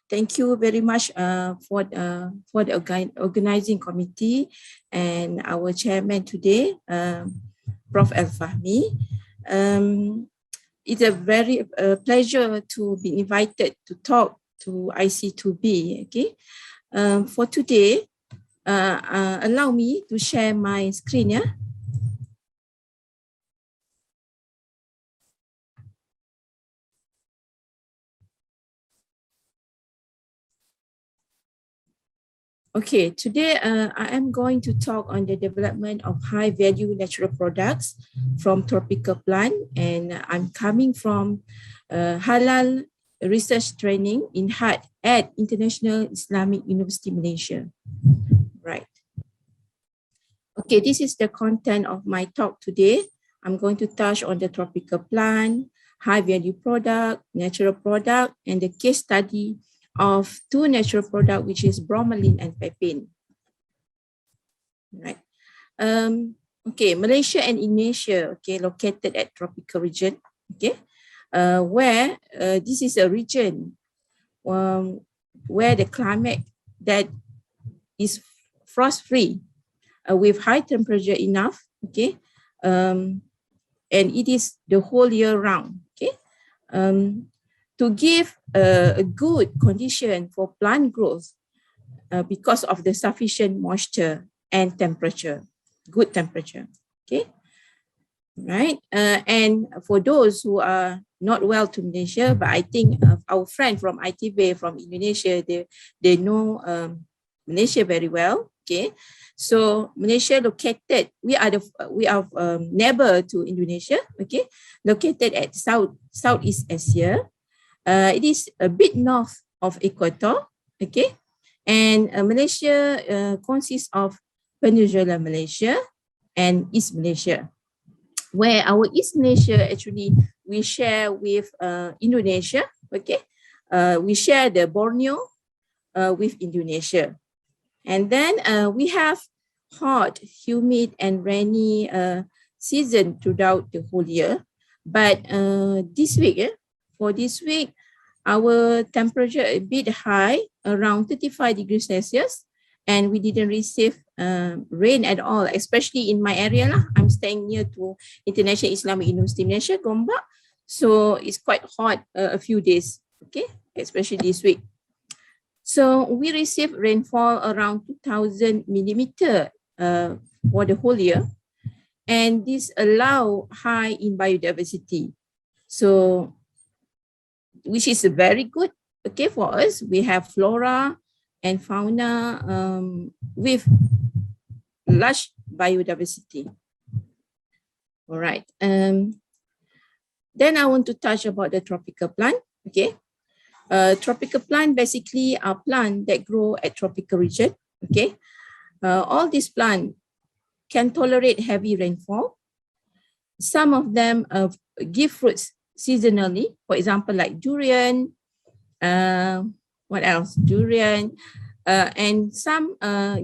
thank you very much for the organizing committee and our chairman today, Prof. Al-Fahmi. It's a very pleasure to be invited to talk to IC2B. Okay, for today, allow me to share my screen. Yeah. Okay, today I am going to talk on the development of high value natural products from tropical plant, and I'm coming from halal research training in HAD at International Islamic University Malaysia. Right. Okay, this is the content of my talk today. I'm going to touch on the tropical plant, high value product, natural product, and the case study of two natural products, which is bromelain and papaya. Right. Okay, Malaysia and Indonesia, okay, located at tropical region, okay, where this is a region where the climate that is frost-free with high temperature enough, okay, and it is the whole year round, okay. To give a good condition for plant growth because of the sufficient moisture and temperature, good temperature, okay? Right, and for those who are not well to Malaysia, but I think our friend from ITB from Indonesia, they know Malaysia very well, okay? So Malaysia located, we are neighbor to Indonesia, okay? Located at Southeast Asia. It is a bit north of Equator, okay? And Malaysia consists of Peninsular Malaysia and East Malaysia, where our East Malaysia actually we share with Indonesia, okay? We share the Borneo with Indonesia. And then we have hot, humid, and rainy season throughout the whole year. But this week, for this week, our temperature a bit high, around 35 degrees Celsius, and we didn't receive rain at all, especially in my area. I'm staying near to International Islamic University Malaysia, Gombak. So it's quite hot a few days, okay, especially this week. So we received rainfall around 2,000 millimeter for the whole year, and this allow high in biodiversity. So, which is very good, okay, for us. We have flora and fauna with large biodiversity. All right. Then I want to touch about the tropical plant, okay. Tropical plant basically are plants that grow at tropical region, okay. All these plants can tolerate heavy rainfall. Some of them give fruits seasonally, for example, like durian, what else? Durian, and some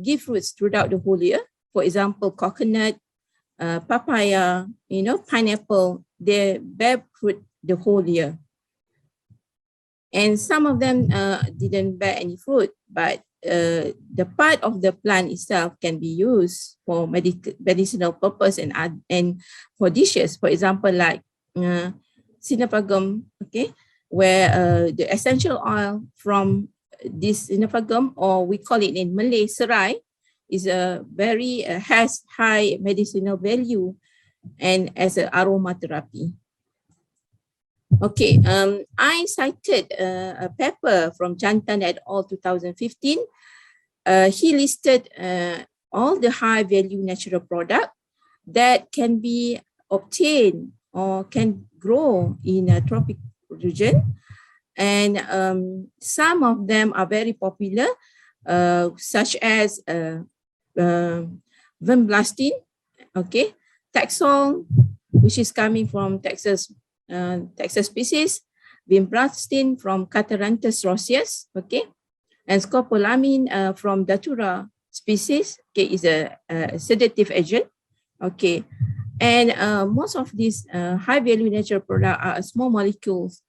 give fruits throughout the whole year. For example, coconut, papaya, you know, pineapple, they bear fruit the whole year. And some of them didn't bear any fruit, but the part of the plant itself can be used for medicinal purpose and for dishes. For example, like Sinapagum, okay, where the essential oil from this Sinapagum, or we call it in Malay serai, is a very has high medicinal value and as an aromatherapy. Okay, I cited a paper from Jantan et al. 2015. He listed all the high value natural product that can be obtained or can grow in a tropic region. And some of them are very popular, such as vinblastine, okay, Taxol, which is coming from Texas species, vinblastine from Catharanthus roseus, okay, and scopolamine from Datura species, okay, is a sedative agent, okay. And most of these high value natural products are small molecules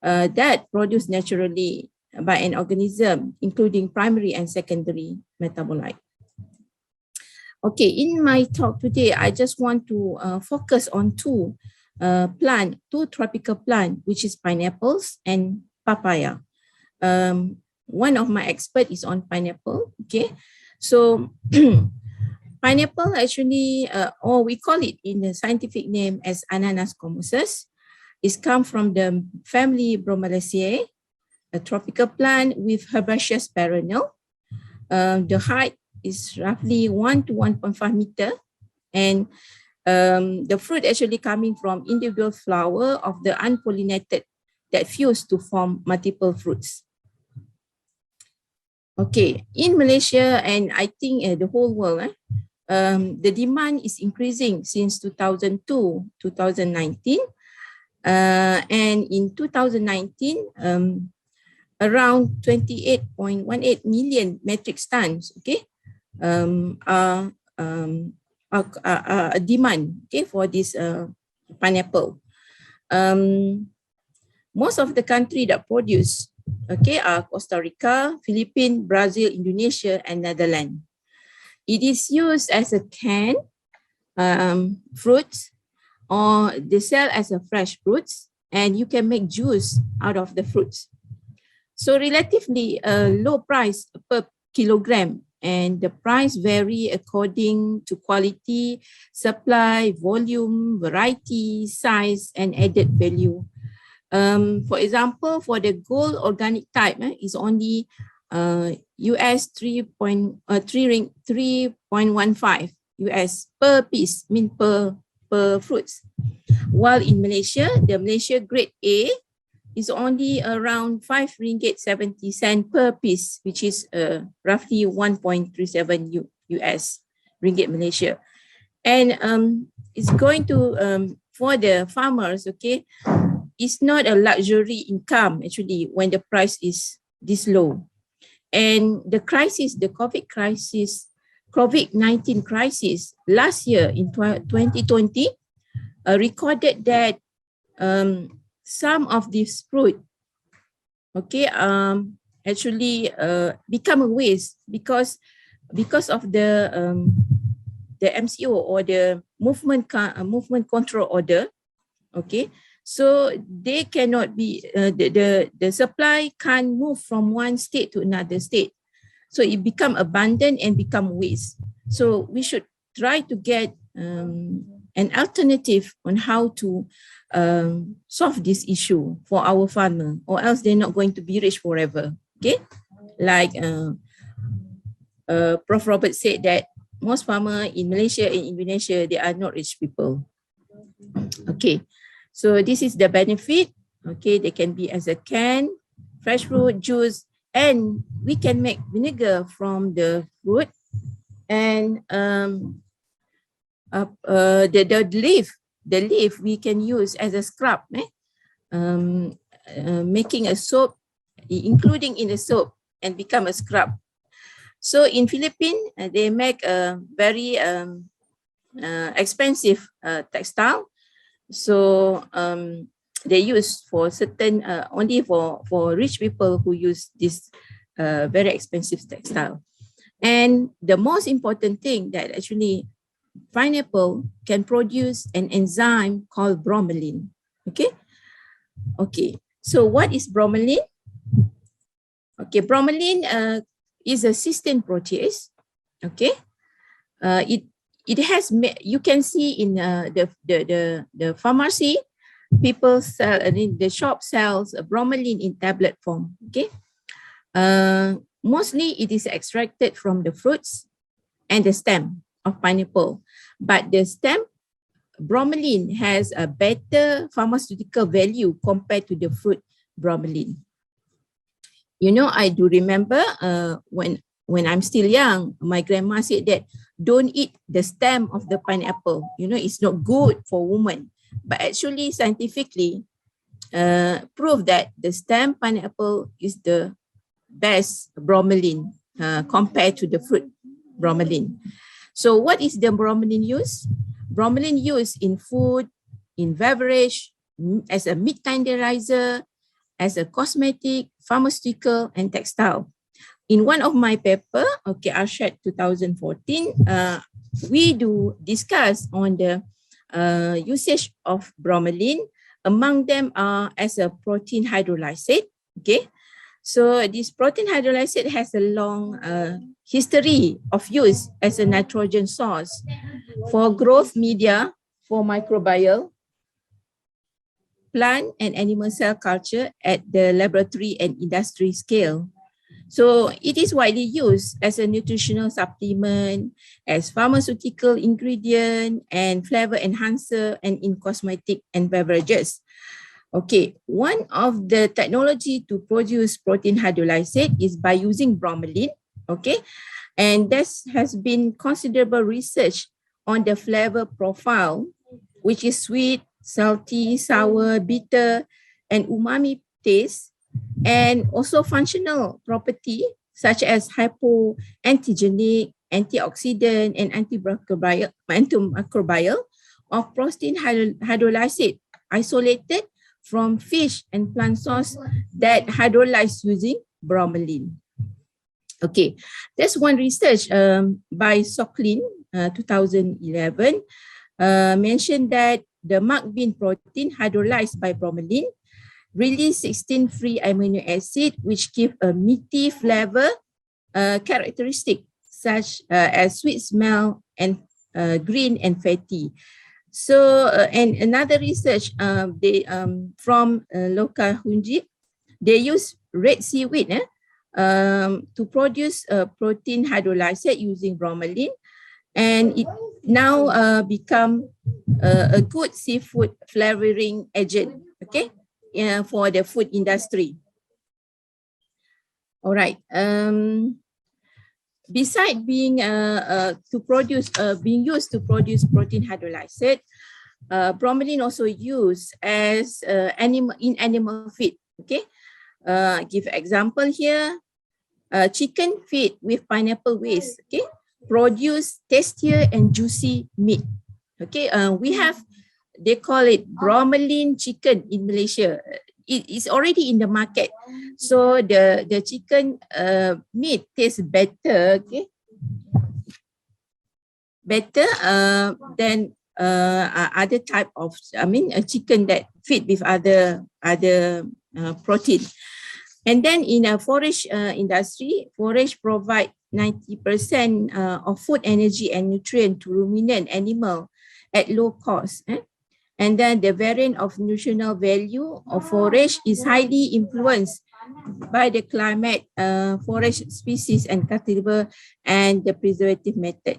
that produce naturally by an organism, including primary and secondary metabolite. Okay, in my talk today, I just want to focus on two tropical plant, which is pineapples and papaya. One of my expert is on pineapple. Okay, so pineapple actually, or we call it in the scientific name as Ananas commusus, is come from the family Bromelaceae, a tropical plant with herbaceous perennial. The height is roughly 1 to 1.5 meter, and the fruit actually coming from individual flower of the unpollinated that fuse to form multiple fruits. Okay, in Malaysia and I think the whole world, the demand is increasing since 2002, 2019. And in 2019, around 28.18 million metric tons, okay, a demand, okay, for this pineapple. Most of the country that produce, okay, are Costa Rica, Philippines, Brazil, Indonesia, and Netherlands. It is used as a canned fruits, or they sell as a fresh fruits, and you can make juice out of the fruits. So relatively low price per kilogram, and the price vary according to quality, supply, volume, variety, size, and added value. For example, for the gold organic type, is only US 3.15 US per piece, mean per fruits. While in Malaysia, the Malaysia grade A is only around 5 ringgit 70 cent per piece, which is roughly 1.37 US ringgit Malaysia. And it's going to, for the farmers, okay, it's not a luxury income actually when the price is this low. And the crisis, the COVID-19 crisis last year in 2020 recorded that some of this fruit, okay, actually become a waste because of the MCO, or the movement control order, okay. So they cannot be, the supply can't move from one state to another state. So it become abundant and become waste. So we should try to get an alternative on how to solve this issue for our farmer, or else they're not going to be rich forever. Okay, like Prof. Robert said that most farmers in Malaysia and Indonesia, they are not rich people. Okay, so this is the benefit. Okay, they can be as a can, fresh fruit, juice, and we can make vinegar from the fruit. And the leaf we can use as a scrub, making a soap, including in the soap, and become a scrub. So in Philippines, they make a very expensive textile. So they use for certain, only for rich people who use this very expensive textile. And the most important thing that actually pineapple can produce an enzyme called bromelain. Okay. Okay. So what is bromelain? Okay, bromelain is a cysteine protease. Okay. It has, you can see in the pharmacy, people sell, in the shop sells bromelain in tablet form. Okay. Mostly it is extracted from the fruits and the stem of pineapple, but the stem bromelain has a better pharmaceutical value compared to the fruit bromelain. You know, I do remember when I'm still young, my grandma said that don't eat the stem of the pineapple. You know, it's not good for women. But actually, scientifically, prove that the stem pineapple is the best bromelain compared to the fruit bromelain. So what is the bromelain use? Bromelain used in food, in beverage, as a meat tenderizer, as a cosmetic, pharmaceutical, and textile. In one of my paper, okay, Arshad 2014, we do discuss on the usage of bromelain. Among them are as a protein hydrolysate, okay. So this protein hydrolysate has a long history of use as a nitrogen source for growth media for microbial, plant and animal cell culture at the laboratory and industry scale. So it is widely used as a nutritional supplement, as pharmaceutical ingredient and flavor enhancer, and in cosmetic and beverages. Okay, one of the technology to produce protein hydrolysate is by using bromelain, okay? And there has been considerable research on the flavor profile, which is sweet, salty, sour, bitter, and umami taste, and also functional property such as hypoantigenic, antioxidant, and antimicrobial of protein hydrolysate isolated from fish and plant source that hydrolyze using bromelain. Okay, there's one research by Socklin, 2011, mentioned that the mung bean protein hydrolyzed by bromelain release 16 free amino acid, which give a meaty flavor characteristic such as sweet smell and green and fatty. So, and another research from local Hunji, they use red seaweed to produce protein hydrolysate using bromelain, and it now become a good seafood flavoring agent, okay, for the food industry. All right. Beside being being used to produce protein hydrolysate, bromelain also used as animal feed. Okay, give example here. Chicken feed with pineapple waste. Okay, produce tastier and juicy meat. Okay, we have, they call it bromelain chicken in Malaysia. It is already in the market. So the chicken meat tastes better, okay? Better than other type of, a chicken that feed with other protein. And then in a forage industry, forage provide 90% of food, energy, and nutrient to ruminant animal at low cost. And then the variant of nutritional value of forage is highly influenced by the climate, forage species and cultivar, and the preservative method.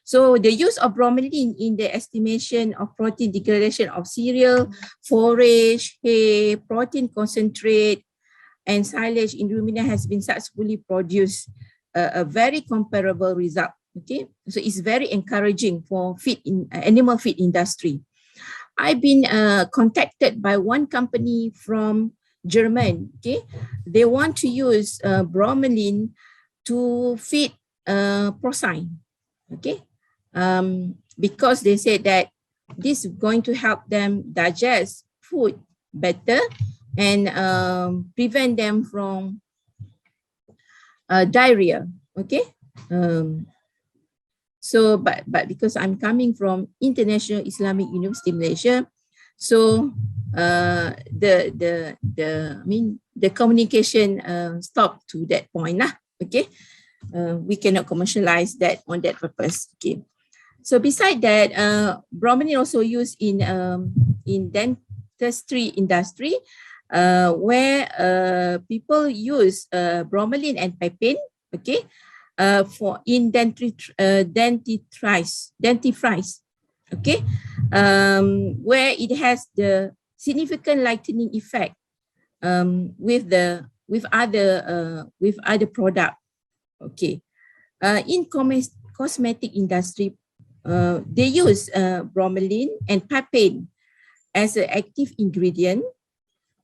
So the use of bromelain in the estimation of protein degradation of cereal, forage, hay, protein concentrate, and silage in ruminant has been successfully produced a very comparable result. Okay, so it's very encouraging for animal feed industry. I've been contacted by one company from Germany. Okay, they want to use bromelain to feed porcine. Okay, because they said that this is going to help them digest food better and prevent them from diarrhea. Okay. So, but because I'm coming from International Islamic University Malaysia, so the communication stopped to that point lah. Okay, we cannot commercialize that on that purpose. Okay, so beside that, bromelain also used in dentistry industry, where people use bromelain and papain. Okay. For in dentifrice, okay, where it has the significant lightening effect with other product. Okay, in cosmetic industry, they use bromelain and papain as an active ingredient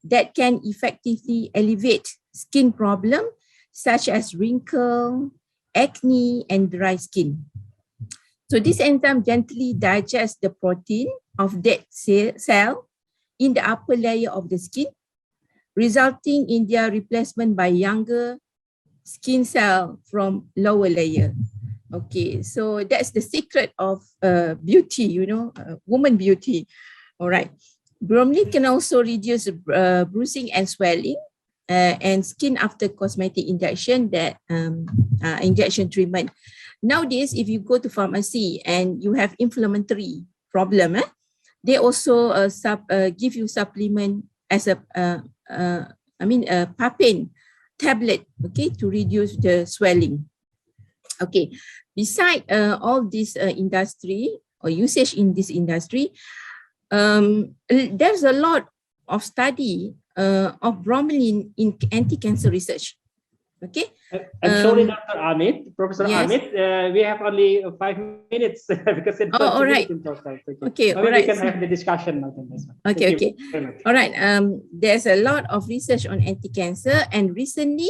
that can effectively alleviate skin problem such as wrinkle, acne, and dry skin. So this enzyme gently digests the protein of dead cell in the upper layer of the skin, resulting in their replacement by younger skin cell from lower layer. Okay, so that's the secret of beauty, you know, woman beauty. All right. Bromelain can also reduce bruising and swelling and skin after cosmetic injection injection treatment. Nowadays, if you go to pharmacy and you have inflammatory problem, they also give you supplement as a papain tablet, okay, to reduce the swelling. Okay, beside all this industry or usage in this industry, there's a lot of study of bromelain in anti-cancer research. Okay. I'm sorry, Dr. Amit, Professor yes. Amit. We have only 5 minutes because it's all right. Okay. Maybe we can have the discussion now. Okay. Okay. All right. There's a lot of research on anti-cancer, and recently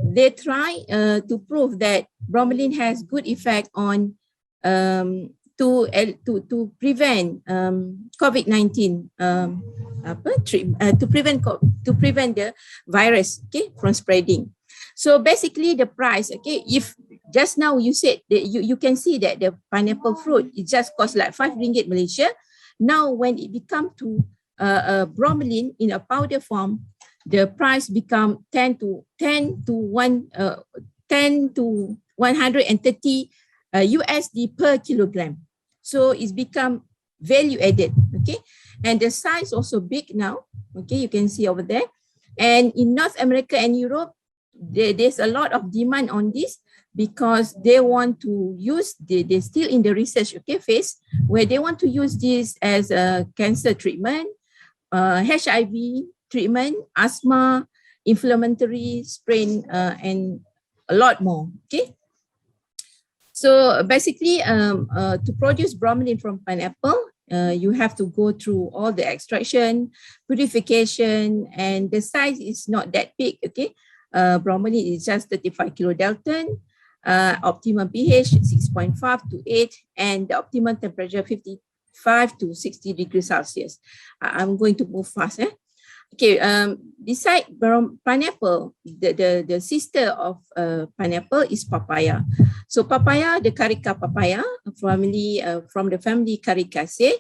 they try to prove that bromelain has good effect on to prevent COVID-19 to prevent the virus, okay, from spreading. So basically the price, okay, if just now you said that you can see that the pineapple fruit, it just costs like 5 ringgit Malaysia. Now when it become to bromelain in a powder form, the price become 10 to 130 USD per kilogram. So it's become value added, okay, and the size also big now, okay, you can see over there. And in North America and Europe, there's a lot of demand on this because they want to use, they're still in the research, okay, phase, where they want to use this as a cancer treatment, HIV treatment, asthma, inflammatory strain, and a lot more, okay. So basically, to produce bromelain from pineapple, you have to go through all the extraction, purification, and the size is not that big, okay. Bromelain is just 35 kilodalton, optimum pH 6.5 to 8, and the optimum temperature 55 to 60 degrees Celsius. I'm going to move fast. Okay, beside pineapple, the sister of pineapple is papaya. So papaya, the Carica papaya, family from the family Caricaceae,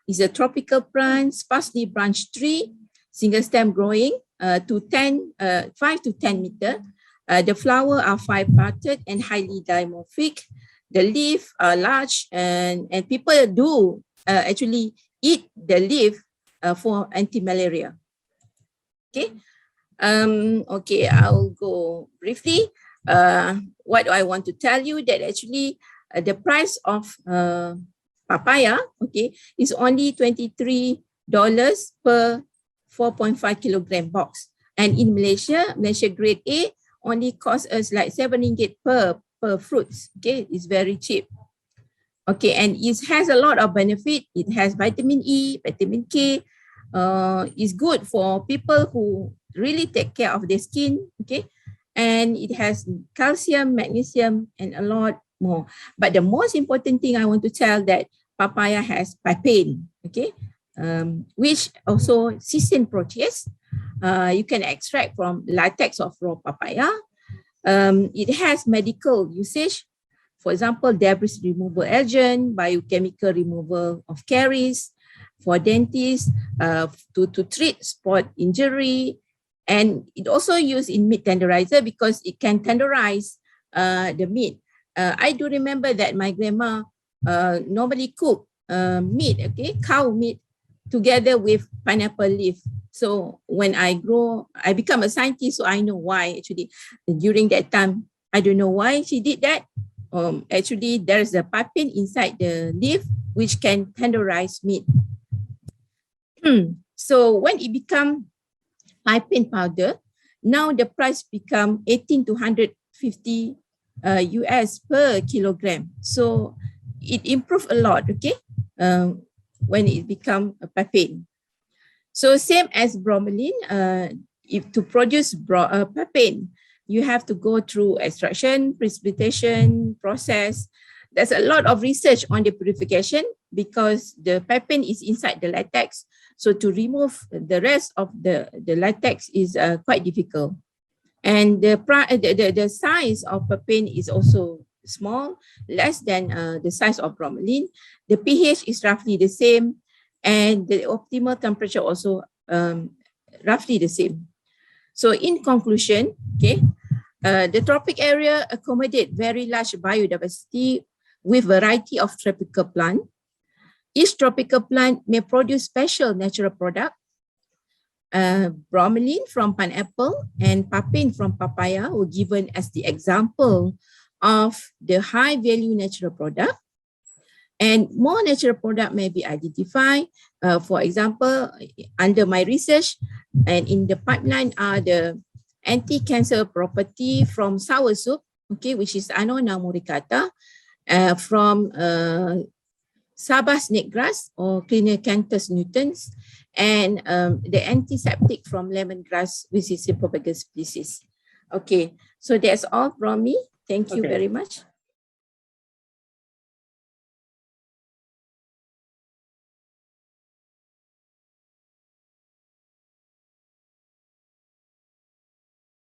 is a tropical plant, sparsely branched tree, single stem growing to 5 to 10 meter. The flower are 5-parted and highly dimorphic. The leaf are large, and people do actually eat the leaf for anti-malaria. Okay. Okay, I'll go briefly. What I want to tell you that actually the price of papaya, okay, is only $23 per 4.5 kilogram box. And in Malaysia grade A only costs us like 7 ringgit per fruits. Okay, it's very cheap. Okay, and it has a lot of benefit. It has vitamin E, vitamin K. It's good for people who really take care of their skin. Okay, and it has calcium, magnesium, and a lot more. But the most important thing I want to tell that papaya has papain. Okay. Which also cysteine protease. You can extract from latex of raw papaya. It has medical usage. For example, debris removal agent, biochemical removal of caries, for dentists, to treat spot injury. And it also used in meat tenderizer because it can tenderize the meat. I do remember that my grandma normally cook meat, okay, cow meat, together with pineapple leaf. So when I become a scientist, so I know why actually. During that time, I don't know why she did that. Actually, there's a papain inside the leaf which can tenderize meat. So when it become papain powder, now the price become 18 to 150 US per kilogram. So it improved a lot, okay, when it become a papain. So same as bromelain, if to produce papain, you have to go through extraction, precipitation process. There's a lot of research on the purification because the papain is inside the latex. So to remove the rest of the latex is quite difficult. And the size of papain is also small, less than the size of bromelain. The pH is roughly the same, and the optimal temperature also roughly the same. So in conclusion, okay, the tropic area accommodate very large biodiversity with variety of tropical plant. Each tropical plant may produce special natural product. Bromelain from pineapple and papain from papaya were given as the example of the high value natural product. And more natural product may be identified. For example, under my research and in the pipeline are the anti-cancer property from soursop, okay, which is Annona muricata, from Sabah snake grass or Clinicanthus nutans, and the antiseptic from lemongrass, which is Symphobagus species. Okay, so that's all from me. Thank you very much.